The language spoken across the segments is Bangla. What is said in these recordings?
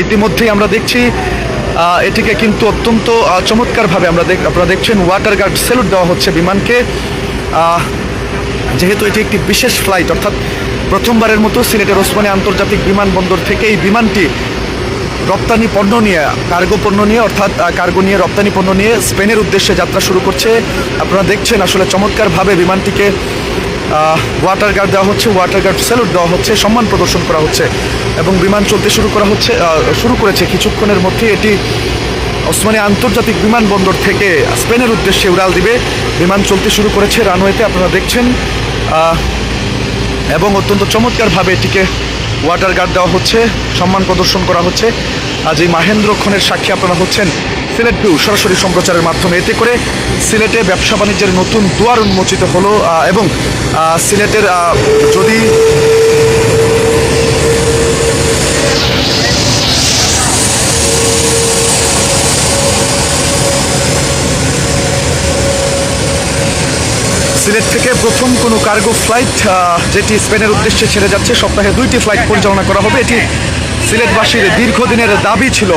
ইতিমধ্যেই আমরা দেখছি এটিকে কিন্তু অত্যন্ত চমৎকারভাবে আপনারা দেখছেন ওয়াটার গার্ড স্যালুট দেওয়া হচ্ছে বিমানকে। যেহেতু এটি একটি বিশেষ ফ্লাইট, অর্থাৎ প্রথমবারের মতো সিলেটের ওসমানী আন্তর্জাতিক বিমানবন্দর থেকে এই বিমানটি রপ্তানি পণ্য নিয়ে, কার্গো পণ্য নিয়ে, অর্থাৎ কার্গো নিয়ে, রপ্তানি পণ্য নিয়ে স্পেনের উদ্দেশ্যে যাত্রা শুরু করছে। আপনারা দেখছেন আসলে চমৎকারভাবে বিমানটিকে ওয়াটার গার্ড দেওয়া হচ্ছে, ওয়াটার গার্ড স্যালুট দেওয়া হচ্ছে, সম্মান প্রদর্শন করা হচ্ছে এবং বিমান চলতে শুরু করেছে কিছুক্ষণের মধ্যে। এটি ওসমানী আন্তর্জাতিক বিমানবন্দর থেকে স্পেনের উদ্দেশ্যে উড়াল দিবে। বিমান চলতে শুরু করেছে রানওয়েতে, আপনারা দেখছেন, এবং অত্যন্ত চমৎকারভাবে এটিকে ওয়াটার গার্ড দেওয়া হচ্ছে, সম্মান প্রদর্শন করা হচ্ছে। আজ এই মাহেন্দ্রক্ষণের সাক্ষী আপনারা হচ্ছেন সিলেট ভিউ সরাসরি সম্প্রচারের মাধ্যমে। এতে করে সিলেটে ব্যবসা বাণিজ্যের নতুন দুয়ার উন্মোচিত হলো এবং সিলেটের যদি সিলেট থেকে প্রথম কোনো কার্গো ফ্লাইট যেটি স্পেনের উদ্দেশ্যে ছেড়ে যাচ্ছে, সপ্তাহে 2টি ফ্লাইট পরিচালনা করা হবে। এটি সিলেটবাসীর দীর্ঘদিনের দাবি ছিল,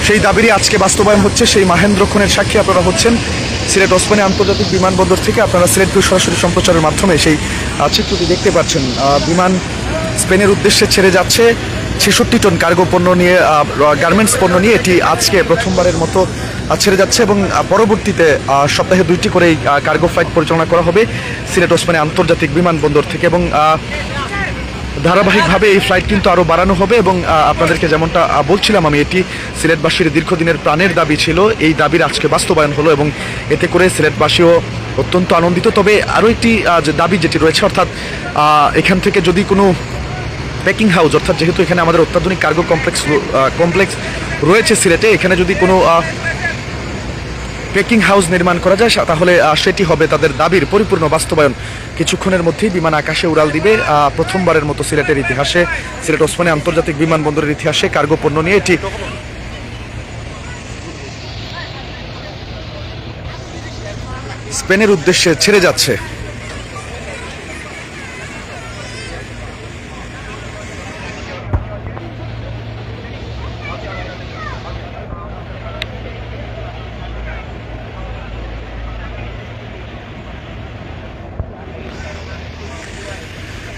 সেই দাবিরই আজকে বাস্তবায়ন হচ্ছে। সেই মাহেন্দ্রক্ষণের সাক্ষী আপনারা হচ্ছেন সিলেট ওসমানী আন্তর্জাতিক বিমানবন্দর থেকে। আপনারা সিলেট ভিউ সরাসরি সম্প্রচারের মাধ্যমে সেই চিত্রটি দেখতে পাচ্ছেন। বিমান স্পেনের উদ্দেশ্যে ছেড়ে যাচ্ছে 66 টন কার্গো পণ্য নিয়ে, গার্মেন্টস পণ্য নিয়ে। এটি আজকে প্রথমবারের মতো ছেড়ে যাচ্ছে এবং পরবর্তীতে সপ্তাহে 2টি করে কার্গো ফ্লাইট পরিচালনা করা হবে সিলেট ওসমানী আন্তর্জাতিক বিমানবন্দর থেকে এবং ধারাবাহিকভাবে এই ফ্লাইট কিন্তু আরও বাড়ানো হবে। এবং আপনাদেরকে যেমনটা বলছিলাম আমি, এটি সিলেটবাসীর দীর্ঘদিনের প্রাণের দাবি ছিল, এই দাবির আজকে বাস্তবায়ন হলো এবং এতে করে সিলেটবাসীও অত্যন্ত আনন্দিত। তবে আরও একটি দাবি যেটি রয়েছে, অর্থাৎ এখান থেকে যদি কোনো প্যাকিং হাউস, অর্থাৎ যেহেতু এখানে আমাদের অত্যাধুনিক কার্গো কমপ্লেক্স রয়েছে সিলেটে, এখানে যদি কোনো প্যাকিং হাউস নির্মাণ করা যায় তাহলে সেটি হবে তাদের দাবির পরিপূর্ণ বাস্তবায়ন। কিছুক্ষণের মধ্যেই বিমান আকাশে উড়াল দিবে। প্রথমবারের মতো সিলেটের ইতিহাসে, সিলেট ওসমানী আন্তর্জাতিক বিমানবন্দরের ইতিহাসে কার্গো পণ্য নিয়ে এটি স্পেনের উদ্দেশ্যে ছেড়ে যাচ্ছে।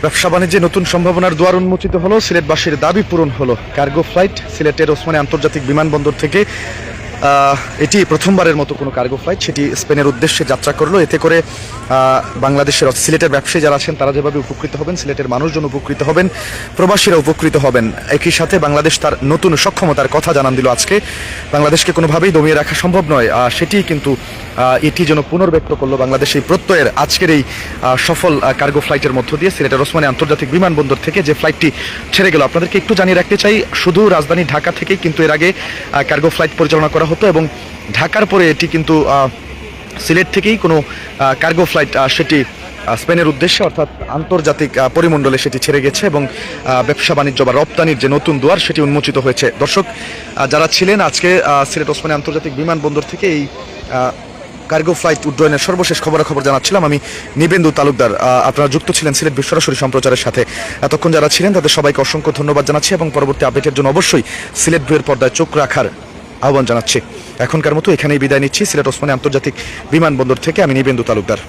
ব্যবসা বাণিজ্যে নতুন সম্ভাবনার দুয়ার উন্মোচিত হলো, সিলেটবাসীর দাবি পূরণ হলো। কার্গো ফ্লাইট সিলেটের ওসমানী আন্তর্জাতিক বিমানবন্দর থেকে এটি প্রথমবারের মতো কোনো কার্গো ফ্লাইট সেটি স্পেনের উদ্দেশ্যে যাত্রা করলো। এতে করে বাংলাদেশের সিলেটের ব্যবসায়ী যারা আছেন তারা যেভাবে উপকৃত হবেন, সিলেটের মানুষজন উপকৃত হবেন, প্রবাসীরা উপকৃত হবেন। একই সাথে বাংলাদেশ তার নতুন সক্ষমতার কথা জানান দিল আজকে। বাংলাদেশকে কোনোভাবেই দমিয়ে রাখা সম্ভব নয়, সেটি কিন্তু এটি যেন পুনর্ব্যক্ত করলো বাংলাদেশ এই প্রত্যয়ের আজকের এই সফল কার্গো ফ্লাইটের মধ্য দিয়ে সিলেটের ওসমানী আন্তর্জাতিক বিমানবন্দর থেকে যে ফ্লাইটটি ছেড়ে গেল। আপনাদেরকে একটু জানিয়ে রাখতে চাই, শুধু রাজধানী ঢাকা থেকেই কিন্তু এর আগে কার্গো ফ্লাইট পরিচালনা করা হতো এবং ঢাকার পরে এটি কিন্তু সিলেট থেকেই কোনো কার্গো ফ্লাইট সেটি স্পেনের উদ্দেশ্যে, অর্থাৎ আন্তর্জাতিক পরিমণ্ডলে সেটি ছেড়ে গেছে এবং ব্যবসা বাণিজ্য বা রপ্তানির যে নতুন দুয়ার সেটি উন্মোচিত হয়েছে। দর্শক যারা ছিলেন আজকে সিলেট ওসমানী আন্তর্জাতিক বিমানবন্দর থেকে এই কার্গো ফ্লাইট উড্ডয়নের সর্বশেষ খবরাখবর জানাচ্ছিলাম আমি নিবেন্দু তালুকদার। আপনারা যুক্ত ছিলেন সিলেট ভিউ সরাসরি সম্প্রচারের সাথে। এতক্ষণ যারা ছিলেন তাদের সবাইকে অসংখ্য ধন্যবাদ জানাচ্ছি এবং পরবর্তী আপডেটের জন্য অবশ্যই সিলেট ভিউয়ের পর্দায় চোখ রাখার আহ্বান জানাচ্ছি। এখনকার মতো এখানেই বিদায় নিচ্ছি সিলেট ওসমানী আন্তর্জাতিক বিমানবন্দর থেকে আমি নিবেন্দু তালুকদার।